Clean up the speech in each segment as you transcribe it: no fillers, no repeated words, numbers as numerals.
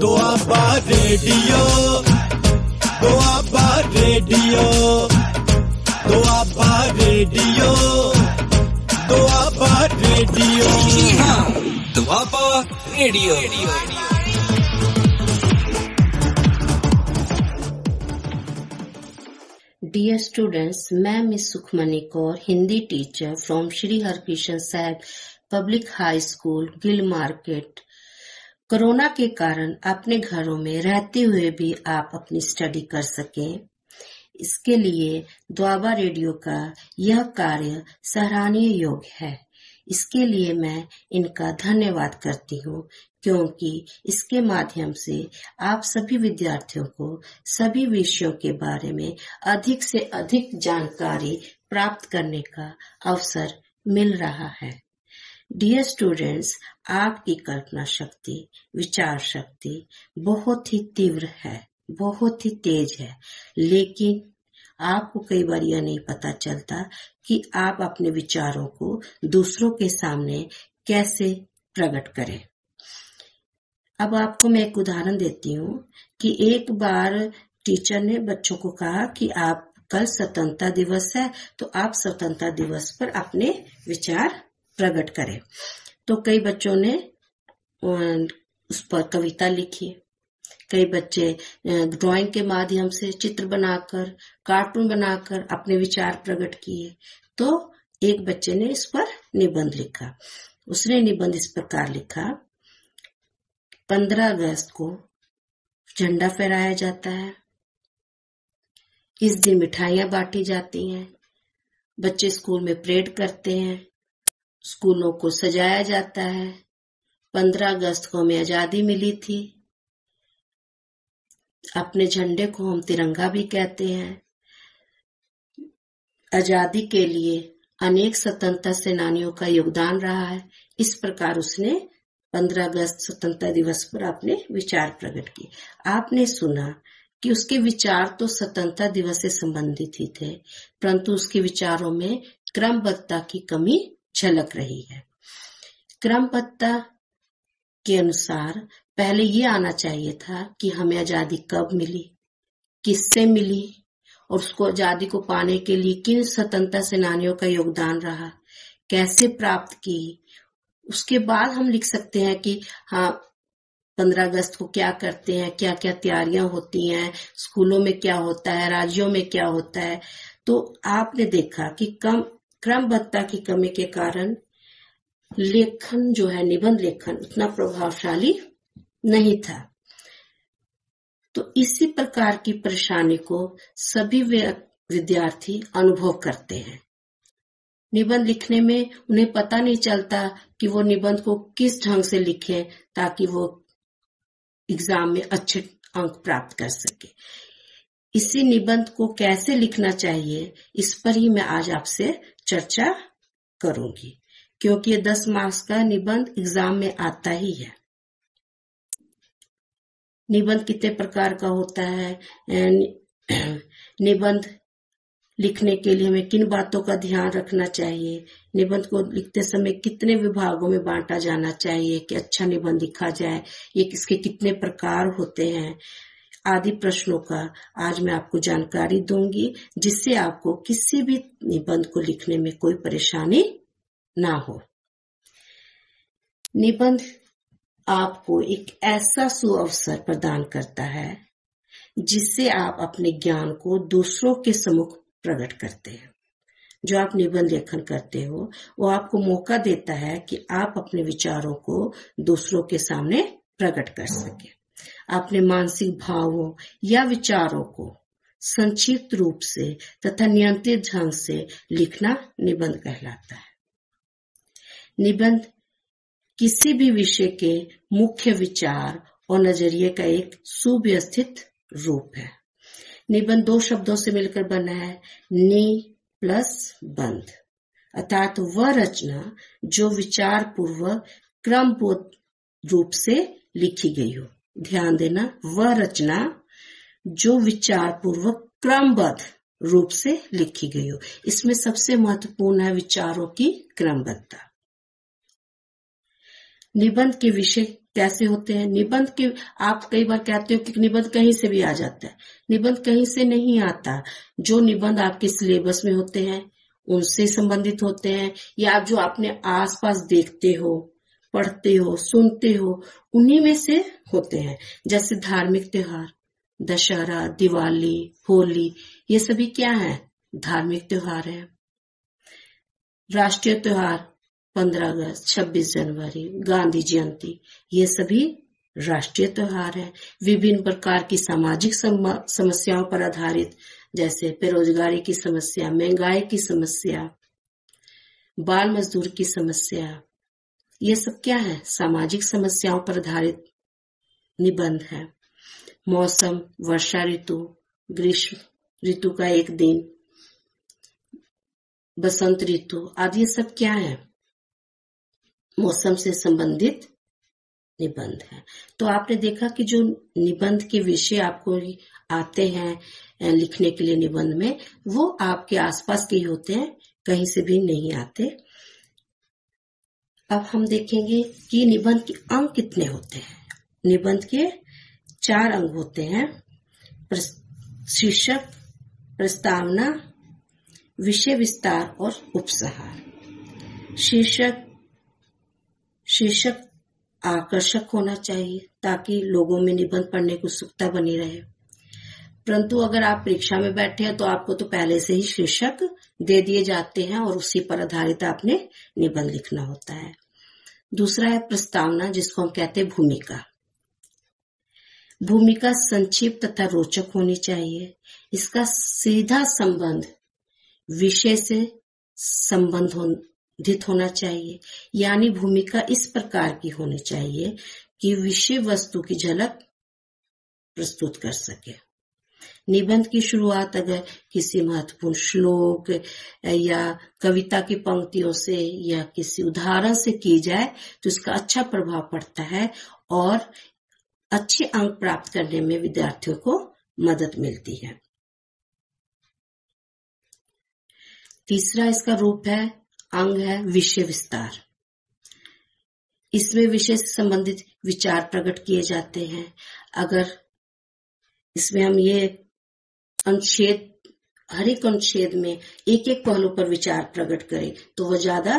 Doaba radio, Doaba radio, Doaba radio, Doaba radio, Doaba radio. Dear students, मैं miss Sukhmani Kaur, Hindi teacher from Shri Harkrishan Sahib public high school Gill market. Corona के कारण अपने घरों में रहते हुए भी आप अपनी स्टडी कर सकें, इसके लिए दुआबा रेडियो का यह कार्य सराहनीय योग्य है। इसके लिए मैं इनका धन्यवाद करती हूँ, क्योंकि इसके माध्यम से आप सभी विद्यार्थियों को सभी विषयों के बारे में अधिक से अधिक जानकारी प्राप्त करने का अवसर मिल रहा है। डियर स्टूडेंट्स, आपकी कल्पना शक्ति, विचार शक्ति बहुत ही तीव्र है, बहुत ही तेज है, लेकिन आपको कई बार यह नहीं पता चलता कि आप अपने विचारों को दूसरों के सामने कैसे प्रकट करें। अब आपको मैं एक उदाहरण देती हूँ कि एक बार टीचर ने बच्चों को कहा कि आप कल स्वतंत्रता दिवस है, तो आप स्वतंत्रता दिवस पर अपने विचार प्रकट करें। तो कई बच्चों ने उस पर कविता लिखी, कई बच्चे ड्राइंग के माध्यम से चित्र बनाकर, कार्टून बनाकर अपने विचार प्रकट किए। तो एक बच्चे ने इस पर निबंध लिखा। उसने निबंध इस प्रकार लिखा: 15 अगस्त को झंडा फहराया जाता है, इस दिन मिठाइयां बांटी जाती हैं, बच्चे स्कूल में परेड करते हैं, स्कूलों को सजाया जाता है, 15 अगस्त को हमें आजादी मिली थी, अपने झंडे को हम तिरंगा भी कहते हैं। आजादी के लिए अनेक स्वतंत्रता सेनानियों का योगदान रहा है। इस प्रकार उसने 15 अगस्त स्वतंत्रता दिवस पर अपने विचार प्रकट किए। आपने सुना कि उसके विचार तो स्वतंत्रता दिवस से संबंधित ही थे, परंतु उसके विचारों में क्रमबद्धता की कमी झलक रही है। क्रमबद्धता के अनुसार पहले ये आना चाहिए था कि हमें आजादी कब मिली, किससे मिली, और उसको आजादी को पाने के लिए किन स्वतंत्रता सेनानियों का योगदान रहा, कैसे प्राप्त की। उसके बाद हम लिख सकते हैं कि हाँ, 15 अगस्त को क्या करते हैं, क्या क्या तैयारियां होती हैं, स्कूलों में क्या होता है, राज्यों में क्या होता है। तो आपने देखा कि क्रमबद्धता की कमी के कारण लेखन जो है, निबंध लेखन उतना प्रभावशाली नहीं था। तो इसी प्रकार की परेशानी को सभी विद्यार्थी अनुभव करते हैं। निबंध लिखने में उन्हें पता नहीं चलता कि वो निबंध को किस ढंग से लिखें ताकि वो एग्जाम में अच्छे अंक प्राप्त कर सके। इसी निबंध को कैसे लिखना चाहिए, इस पर ही मैं आज आपसे चर्चा करूंगी, क्योंकि ये 10 मार्क्स का निबंध एग्जाम में आता ही है। निबंध कितने प्रकार का होता है, निबंध लिखने के लिए हमें किन बातों का ध्यान रखना चाहिए, निबंध को लिखते समय कितने विभागों में बांटा जाना चाहिए कि अच्छा निबंध लिखा जाए, ये किसके कितने प्रकार होते हैं, आदि प्रश्नों का आज मैं आपको जानकारी दूंगी, जिससे आपको किसी भी निबंध को लिखने में कोई परेशानी ना हो। निबंध आपको एक ऐसा सुअवसर प्रदान करता है जिससे आप अपने ज्ञान को दूसरों के सम्मुख प्रकट करते हैं। जो आप निबंध लेखन करते हो, वो आपको मौका देता है कि आप अपने विचारों को दूसरों के सामने प्रकट कर सके। अपने मानसिक भावों या विचारों को संक्षिप्त रूप से तथा नियंत्रित ढंग से लिखना निबंध कहलाता है। निबंध किसी भी विषय के मुख्य विचार और नजरिए का एक सुव्यवस्थित रूप है। निबंध 2 शब्दों से मिलकर बना है, नि प्लस बंध, अर्थात वह रचना जो विचार पूर्वक क्रमबद्ध रूप से लिखी गई हो। ध्यान देना, वह रचना जो विचार पूर्वक क्रमबद्ध रूप से लिखी गई हो। इसमें सबसे महत्वपूर्ण है विचारों की क्रमबद्धता। निबंध के विषय कैसे होते हैं? निबंध के आप कई बार कहते हो कि निबंध कहीं से भी आ जाता है। निबंध कहीं से नहीं आता। जो निबंध आपके सिलेबस में होते हैं उनसे संबंधित होते हैं, या आप जो अपने आसपास देखते हो, पढ़ते हो, सुनते हो, उन्हीं में से होते हैं। जैसे धार्मिक त्योहार, दशहरा, दिवाली, होली, ये सभी क्या है? धार्मिक त्योहार है। राष्ट्रीय त्योहार 15 अगस्त, 26 जनवरी, गांधी जयंती, ये सभी राष्ट्रीय त्योहार है। विभिन्न प्रकार की सामाजिक समस्याओं पर आधारित, जैसे बेरोजगारी की समस्या, महंगाई की समस्या, बाल मजदूर की समस्या, ये सब क्या है? सामाजिक समस्याओं पर आधारित निबंध है। मौसम, वर्षा ऋतु, ग्रीष्म ऋतु का एक दिन, बसंत ऋतु आदि, ये सब क्या है? मौसम से संबंधित निबंध है। तो आपने देखा कि जो निबंध के विषय आपको आते हैं लिखने के लिए निबंध में, वो आपके आसपास के ही होते हैं, कहीं से भी नहीं आते। अब हम देखेंगे कि निबंध के अंग कितने होते हैं। निबंध के 4 अंग होते हैं: शीर्षक, प्रस्तावना, विषय विस्तार और उपसंहार। शीर्षक आकर्षक होना चाहिए ताकि लोगों में निबंध पढ़ने की उत्सुकता बनी रहे। परंतु अगर आप परीक्षा में बैठे हैं तो आपको तो पहले से ही शीर्षक दे दिए जाते हैं और उसी पर आधारित आपने निबंध लिखना होता है। दूसरा है प्रस्तावना, जिसको हम कहते हैं भूमिका। भूमिका संक्षिप्त तथा रोचक होनी चाहिए। इसका सीधा संबंध विषय से संबंधित होना चाहिए, यानी भूमिका इस प्रकार की होनी चाहिए कि विषय वस्तु की झलक प्रस्तुत कर सके। निबंध की शुरुआत अगर किसी महत्वपूर्ण श्लोक या कविता की पंक्तियों से या किसी उदाहरण से की जाए तो इसका अच्छा प्रभाव पड़ता है और अच्छे अंक प्राप्त करने में विद्यार्थियों को मदद मिलती है। तीसरा इसका रूप है, अंग है विषय विस्तार। इसमें विषय से संबंधित विचार प्रकट किए जाते हैं। अगर इसमें हम ये अनुच्छेद, हर एक अनुच्छेद में एक एक पहलू पर विचार प्रकट करें तो वह ज्यादा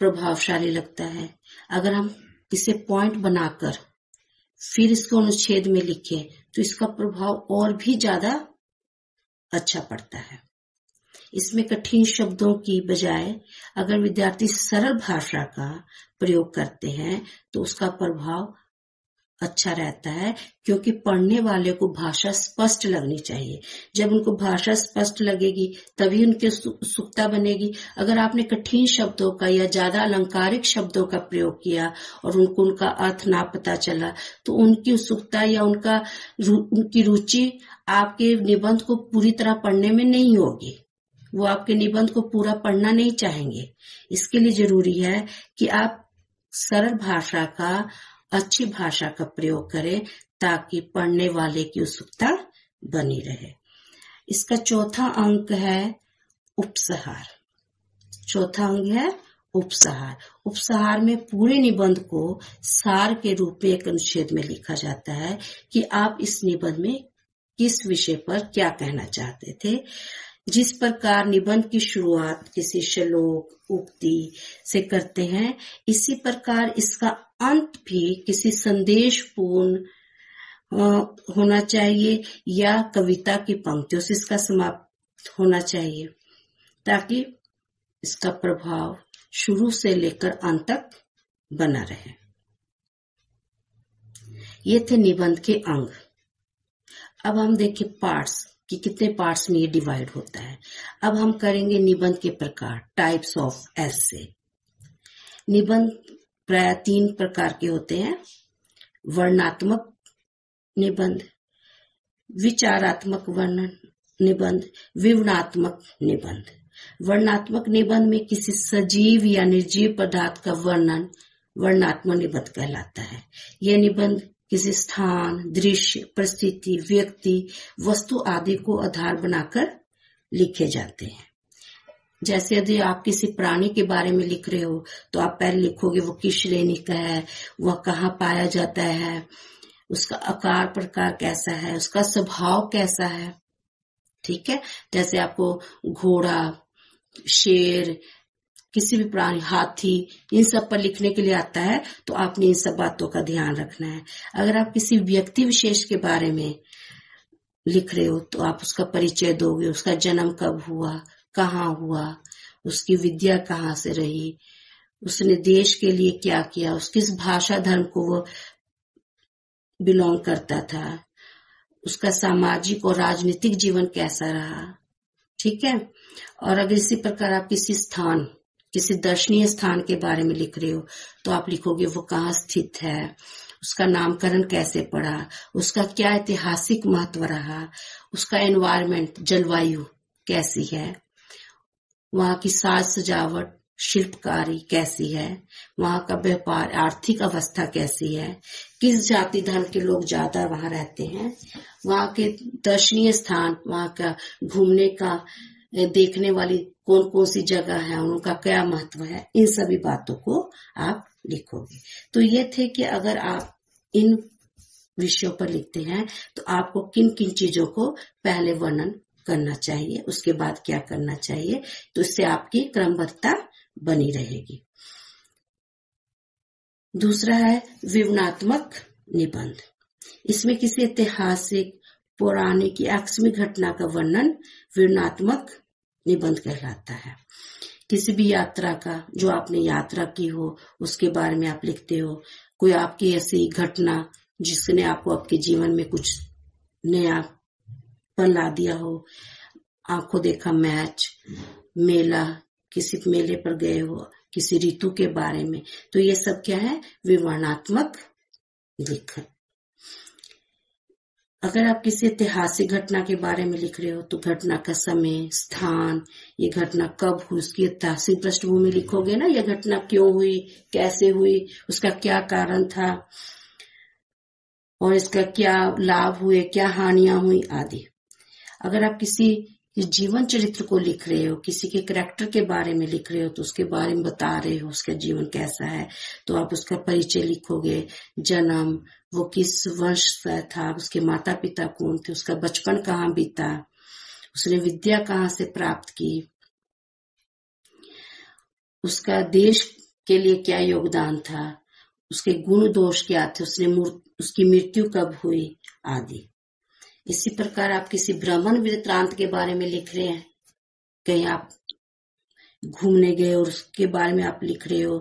प्रभावशाली लगता है। अगर हम इसे पॉइंट बनाकर फिर इसको अनुच्छेद में लिखें तो इसका प्रभाव और भी ज्यादा अच्छा पड़ता है। इसमें कठिन शब्दों की बजाय अगर विद्यार्थी सरल भाषा का प्रयोग करते हैं तो उसका प्रभाव अच्छा रहता है, क्योंकि पढ़ने वाले को भाषा स्पष्ट लगनी चाहिए। जब उनको भाषा स्पष्ट लगेगी तभी उनकी उत्सुकता बनेगी। अगर आपने कठिन शब्दों का या ज्यादा अलंकारिक शब्दों का प्रयोग किया और उनका अर्थ ना पता चला तो उनकी उत्सुकता या उनकी रुचि आपके निबंध को पूरी तरह पढ़ने में नहीं होगी। वो आपके निबंध को पूरा पढ़ना नहीं चाहेंगे। इसके लिए जरूरी है कि आप सरल भाषा का, अच्छी भाषा का प्रयोग करें ताकि पढ़ने वाले की उत्सुकता बनी रहे। इसका चौथा अंक है उपसंहार। चौथा अंक है उपसंहार। उपसंहार में पूरे निबंध को सार के रूप में एक अनुच्छेद में लिखा जाता है कि आप इस निबंध में किस विषय पर क्या कहना चाहते थे। जिस प्रकार निबंध की शुरुआत किसी श्लोक, उक्ति से करते हैं, इसी प्रकार इसका अंत भी किसी संदेशपूर्ण होना चाहिए या कविता की पंक्तियों से इसका समाप्त होना चाहिए, ताकि इसका प्रभाव शुरू से लेकर अंत तक बना रहे। ये थे निबंध के अंग। अब हम देखें पार्ट्स कि कितने पार्ट्स में ये डिवाइड होता है। अब हम करेंगे निबंध के प्रकार, टाइप्स ऑफ एसे। निबंध प्राय 3 प्रकार के होते हैं: वर्णनात्मक निबंध, विचारात्मक वर्णन निबंध, विवरणात्मक निबंध। वर्णनात्मक निबंध में किसी सजीव या निर्जीव पदार्थ का वर्णन वर्णनात्मक निबंध कहलाता है। यह निबंध किसी स्थान, दृश्य, परिस्थिति, व्यक्ति, वस्तु आदि को आधार बनाकर लिखे जाते हैं। जैसे यदि आप किसी प्राणी के बारे में लिख रहे हो तो आप पहले लिखोगे वो किस श्रेणी का है, वह कहाँ पाया जाता है, उसका आकार प्रकार कैसा है, उसका स्वभाव कैसा है। ठीक है, जैसे आपको घोड़ा, शेर, किसी भी प्राणी, हाथी, इन सब पर लिखने के लिए आता है तो आपने इन सब बातों का ध्यान रखना है। अगर आप किसी व्यक्ति विशेष के बारे में लिख रहे हो तो आप उसका परिचय दोगे, उसका जन्म कब हुआ, कहाँ हुआ, उसकी विद्या कहाँ से रही, उसने देश के लिए क्या किया, उस किस भाषा धर्म को वो बिलोंग करता था, उसका सामाजिक और राजनीतिक जीवन कैसा रहा। ठीक है, और अगर इसी प्रकार आप किसी स्थान, किसी दर्शनीय स्थान के बारे में लिख रहे हो तो आप लिखोगे वो कहाँ स्थित है, उसका नामकरण कैसे पड़ा, उसका क्या ऐतिहासिक महत्व रहा, उसका एनवायरमेंट, जलवायु कैसी है, वहाँ की साज सजावट, शिल्पकारी कैसी है, वहाँ का व्यापार, आर्थिक अवस्था कैसी है, किस जाति धर्म के लोग ज्यादा वहाँ रहते हैं, वहाँ के दर्शनीय स्थान, वहाँ का घूमने का, देखने वाली कौन कौन सी जगह है, उनका क्या महत्व है, इन सभी बातों को आप लिखोगे। तो ये थे कि अगर आप इन विषयों पर लिखते हैं तो आपको किन किन चीजों को पहले वर्णन करना चाहिए, उसके बाद क्या करना चाहिए, तो इससे आपकी क्रमबद्धता बनी रहेगी। दूसरा है विवरणात्मक निबंध। इसमें किसी ऐतिहासिक, पौराणिक या आकस्मिक घटना का वर्णन विवरणात्मक निबंध कहलाता है। किसी भी यात्रा का, जो आपने यात्रा की हो उसके बारे में आप लिखते हो, कोई आपकी ऐसी घटना जिसने आपको आपके जीवन में कुछ नया पल ला दिया हो, आंखों देखा मैच, मेला, किसी मेले पर गए हो, किसी ऋतु के बारे में, तो ये सब क्या है, विवरणात्मक लेखन। अगर आप किसी ऐतिहासिक घटना के बारे में लिख रहे हो तो घटना का समय, स्थान, ये घटना कब हुई, उसकी ऐतिहासिक पृष्ठभूमि लिखोगे ना, यह घटना क्यों हुई, कैसे हुई, उसका क्या कारण था और इसका क्या लाभ हुए, क्या हानियां हुई आदि। अगर आप किसी जीवन चरित्र को लिख रहे हो, किसी के कैरेक्टर के बारे में लिख रहे हो तो उसके बारे में बता रहे हो, उसका जीवन कैसा है, तो आप उसका परिचय लिखोगे, जन्म, वो किस वंश से था, उसके माता पिता कौन थे, उसका बचपन कहाँ बीता, उसने विद्या कहाँ से प्राप्त की, उसका देश के लिए क्या योगदान था, उसके गुण दोष क्या थे, उसकी मृत्यु कब हुई आदि। इसी प्रकार आप किसी भ्रमण वृत्तांत के बारे में लिख रहे हैं, कहीं आप घूमने गए और उसके बारे में आप लिख रहे हो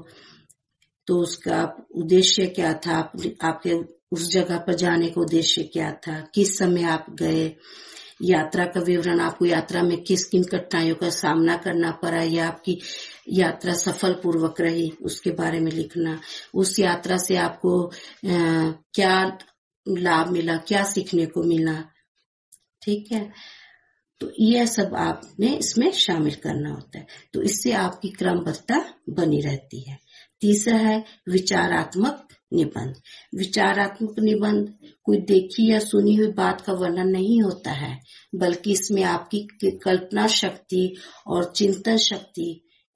तो उसका उद्देश्य क्या था, आपके उस जगह पर जाने का उद्देश्य क्या था, किस समय आप गए, यात्रा का विवरण, आपको यात्रा में किस किन कठिनाइयों का सामना करना पड़ा या आपकी यात्रा सफल पूर्वक रही, उसके बारे में लिखना, उस यात्रा से आपको क्या लाभ मिला, क्या सीखने को मिला। ठीक है, तो यह सब आपने इसमें शामिल करना होता है, तो इससे आपकी क्रमबद्धता बनी रहती है। तीसरा है विचारात्मक निबंध। विचारात्मक निबंध कोई देखी या सुनी हुई बात का वर्णन नहीं होता है, बल्कि इसमें आपकी कल्पना शक्ति और चिंतन शक्ति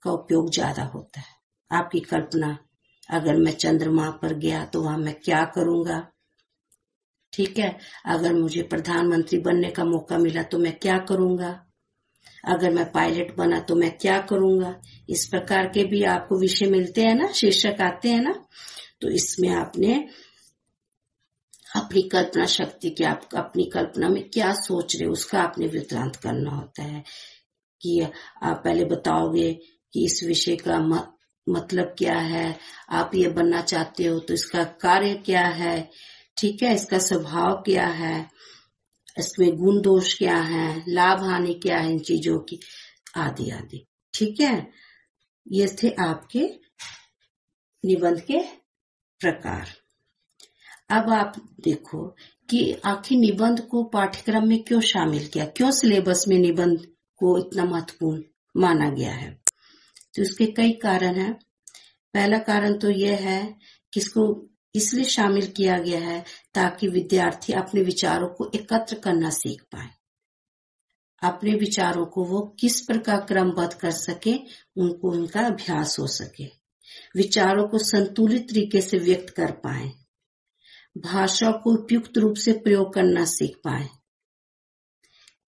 का उपयोग ज्यादा होता है। आपकी कल्पना, अगर मैं चंद्रमा पर गया तो वहां मैं क्या करूंगा, ठीक है, अगर मुझे प्रधानमंत्री बनने का मौका मिला तो मैं क्या करूंगा, अगर मैं पायलट बना तो मैं क्या करूंगा। इस प्रकार के भी आपको विषय मिलते हैं ना, शीर्षक आते हैं ना, तो इसमें आपने अपनी कल्पना शक्ति की, आप अपनी कल्पना में क्या सोच रहे हो उसका आपने वृत्तांत करना होता है कि आप पहले बताओगे कि इस विषय का मतलब क्या है, आप ये बनना चाहते हो तो इसका कार्य क्या है, ठीक है, इसका स्वभाव क्या है, इसमें गुण दोष क्या है, लाभ हानि क्या है इन चीजों की, आदि आदि। ठीक है, ये थे आपके निबंध के प्रकार। अब आप देखो कि आखिर निबंध को पाठ्यक्रम में क्यों शामिल किया, क्यों सिलेबस में निबंध को इतना महत्वपूर्ण माना गया है। तो इसके कई कारण हैं। पहला कारण तो यह है कि इसको इसलिए शामिल किया गया है ताकि विद्यार्थी अपने विचारों को एकत्र करना सीख पाए, अपने विचारों को वो किस प्रकार क्रमबद्ध कर सके, उनको उनका अभ्यास हो सके, विचारों को संतुलित तरीके से व्यक्त कर पाए, भाषा को उपयुक्त रूप से प्रयोग करना सीख पाए,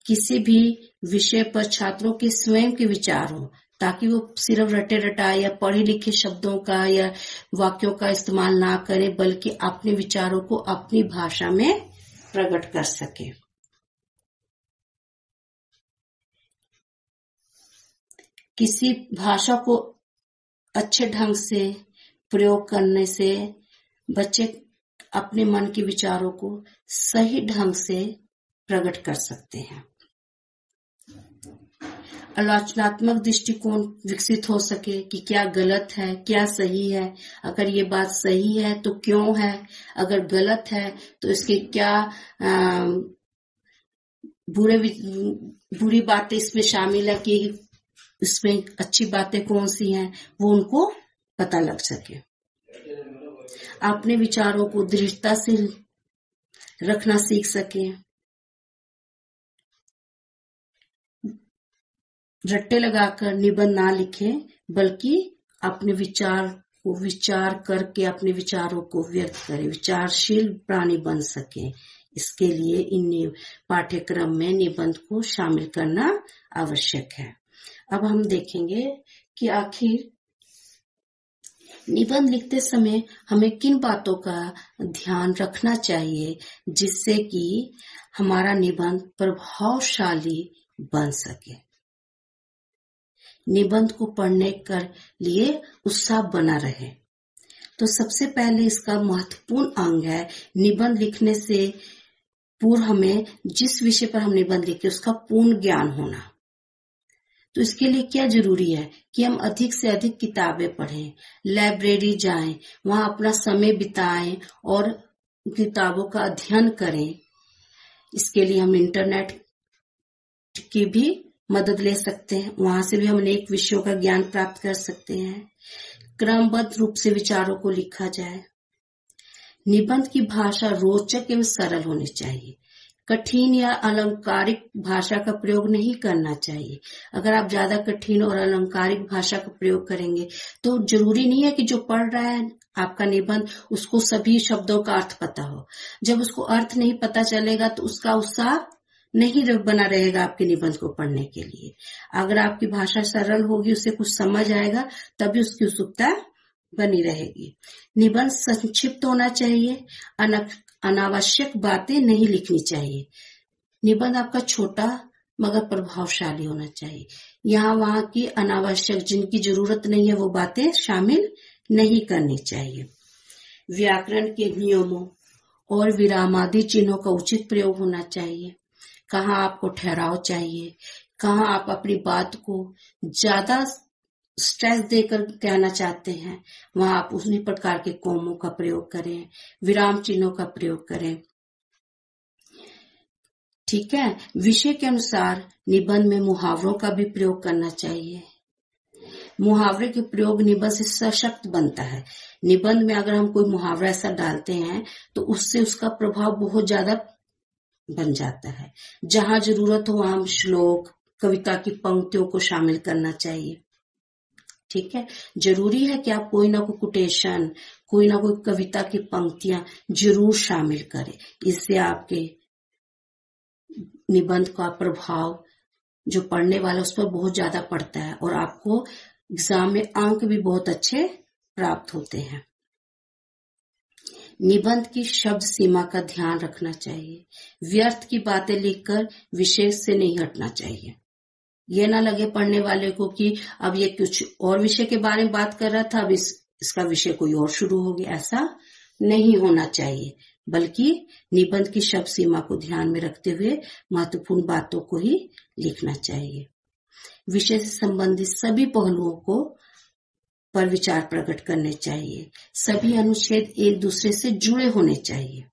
किसी भी विषय पर छात्रों के स्वयं के विचार हो, ताकि वो सिर्फ रटे रटाए या पढ़े लिखे शब्दों का या वाक्यों का इस्तेमाल ना करें, बल्कि अपने विचारों को अपनी भाषा में प्रकट कर सके। किसी भाषा को अच्छे ढंग से प्रयोग करने से बच्चे अपने मन के विचारों को सही ढंग से प्रकट कर सकते हैं। आलोचनात्मक दृष्टिकोण विकसित हो सके कि क्या गलत है, क्या सही है, अगर ये बात सही है तो क्यों है, अगर गलत है तो इसके क्या बुरी बातें इसमें शामिल है कि इसमें अच्छी बातें कौन सी हैं, वो उनको पता लग सके। अपने विचारों को दृढ़ता से रखना सीख सके, रट्टे लगाकर निबंध ना लिखे, बल्कि अपने विचार को विचार करके अपने विचारों को व्यक्त करें, विचारशील प्राणी बन सके। इसके लिए इन पाठ्यक्रम में निबंध को शामिल करना आवश्यक है। अब हम देखेंगे कि आखिर निबंध लिखते समय हमें किन बातों का ध्यान रखना चाहिए, जिससे कि हमारा निबंध प्रभावशाली बन सके। निबंध को पढ़ने कर लिए उत्साह बना रहे, तो सबसे पहले इसका महत्वपूर्ण अंग है निबंध लिखने से पूर्व हमें जिस विषय पर हम निबंध लिखे उसका पूर्ण ज्ञान होना। तो इसके लिए क्या जरूरी है कि हम अधिक से अधिक किताबें पढ़ें, लाइब्रेरी जाएं, वहां अपना समय बिताएं और किताबों का अध्ययन करें। इसके लिए हम इंटरनेट की भी मदद ले सकते हैं, वहां से भी हम अनेक विषयों का ज्ञान प्राप्त कर सकते हैं। क्रमबद्ध रूप से विचारों को लिखा जाए। निबंध की भाषा रोचक एवं सरल होनी चाहिए, कठिन या अलंकारिक भाषा का प्रयोग नहीं करना चाहिए। अगर आप ज्यादा कठिन और अलंकारिक भाषा का प्रयोग करेंगे तो जरूरी नहीं है कि जो पढ़ रहा है आपका निबंध उसको सभी शब्दों का अर्थ पता हो। जब उसको अर्थ नहीं पता चलेगा तो उसका उत्साह नहीं बना रहेगा आपके निबंध को पढ़ने के लिए। अगर आपकी भाषा सरल होगी, उसे कुछ समझ आएगा, तभी उसकी उत्सुकता बनी रहेगी। निबंध संक्षिप्त होना चाहिए, अनावश्यक बातें नहीं लिखनी चाहिए। निबंध आपका छोटा मगर प्रभावशाली होना चाहिए। यहाँ वहां की अनावश्यक जिनकी जरूरत नहीं है वो बातें शामिल नहीं करनी चाहिए। व्याकरण के नियमों और विरामादि चिन्हों का उचित प्रयोग होना चाहिए। कहाँ आपको ठहराव चाहिए, कहाँ आप अपनी बात को ज्यादा स्ट्रेस देकर कहना चाहते हैं, वहां आप उसी प्रकार के कोमों का प्रयोग करें, विराम चिन्हों का प्रयोग करें। ठीक है। विषय के अनुसार निबंध में मुहावरों का भी प्रयोग करना चाहिए। मुहावरे के प्रयोग निबंध से सशक्त बनता है। निबंध में अगर हम कोई मुहावरा ऐसा डालते हैं तो उससे उसका प्रभाव बहुत ज्यादा बन जाता है। जहां जरूरत हो वहां श्लोक, कविता की पंक्तियों को शामिल करना चाहिए। ठीक है। जरूरी है कि आप कोई ना कोई कोटेशन, कोई ना कोई कविता की पंक्तियां जरूर शामिल करें। इससे आपके निबंध का प्रभाव जो पढ़ने वाला उस पर बहुत ज्यादा पड़ता है और आपको एग्जाम में अंक भी बहुत अच्छे प्राप्त होते हैं। निबंध की शब्द सीमा का ध्यान रखना चाहिए। व्यर्थ की बातें लिखकर विषय से नहीं हटना चाहिए। ये ना लगे पढ़ने वाले को कि अब ये कुछ और विषय के बारे में बात कर रहा था, अब इसका विषय कोई और शुरू हो गया। ऐसा नहीं होना चाहिए, बल्कि निबंध की शब्द सीमा को ध्यान में रखते हुए महत्वपूर्ण बातों को ही लिखना चाहिए। विषय से संबंधित सभी पहलुओं को पर विचार प्रकट करने चाहिए। सभी अनुच्छेद एक दूसरे से जुड़े होने चाहिए।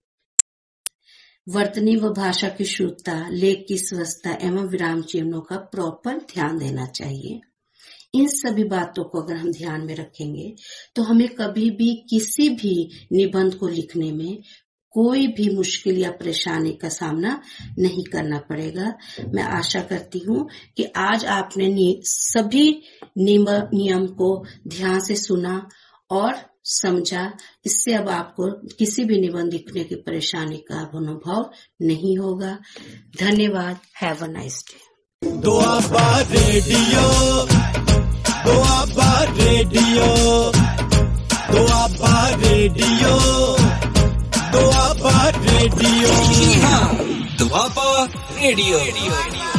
वर्तनी व भाषा की शुद्धता, लेख की स्वस्थता एवं विराम चिन्हों का प्रॉपर ध्यान देना चाहिए। इन सभी बातों को अगर हम ध्यान में रखेंगे तो हमें कभी भी किसी भी निबंध को लिखने में कोई भी मुश्किल या परेशानी का सामना नहीं करना पड़ेगा। मैं आशा करती हूँ कि आज आपने सभी नियम को ध्यान से सुना और समझा। इससे अब आपको किसी भी निबंध लिखने की परेशानी का अनुभव नहीं होगा। धन्यवाद। Have a nice day. Doaba radio, Doaba radio, Doaba radio, Doaba radio. Doaba radio.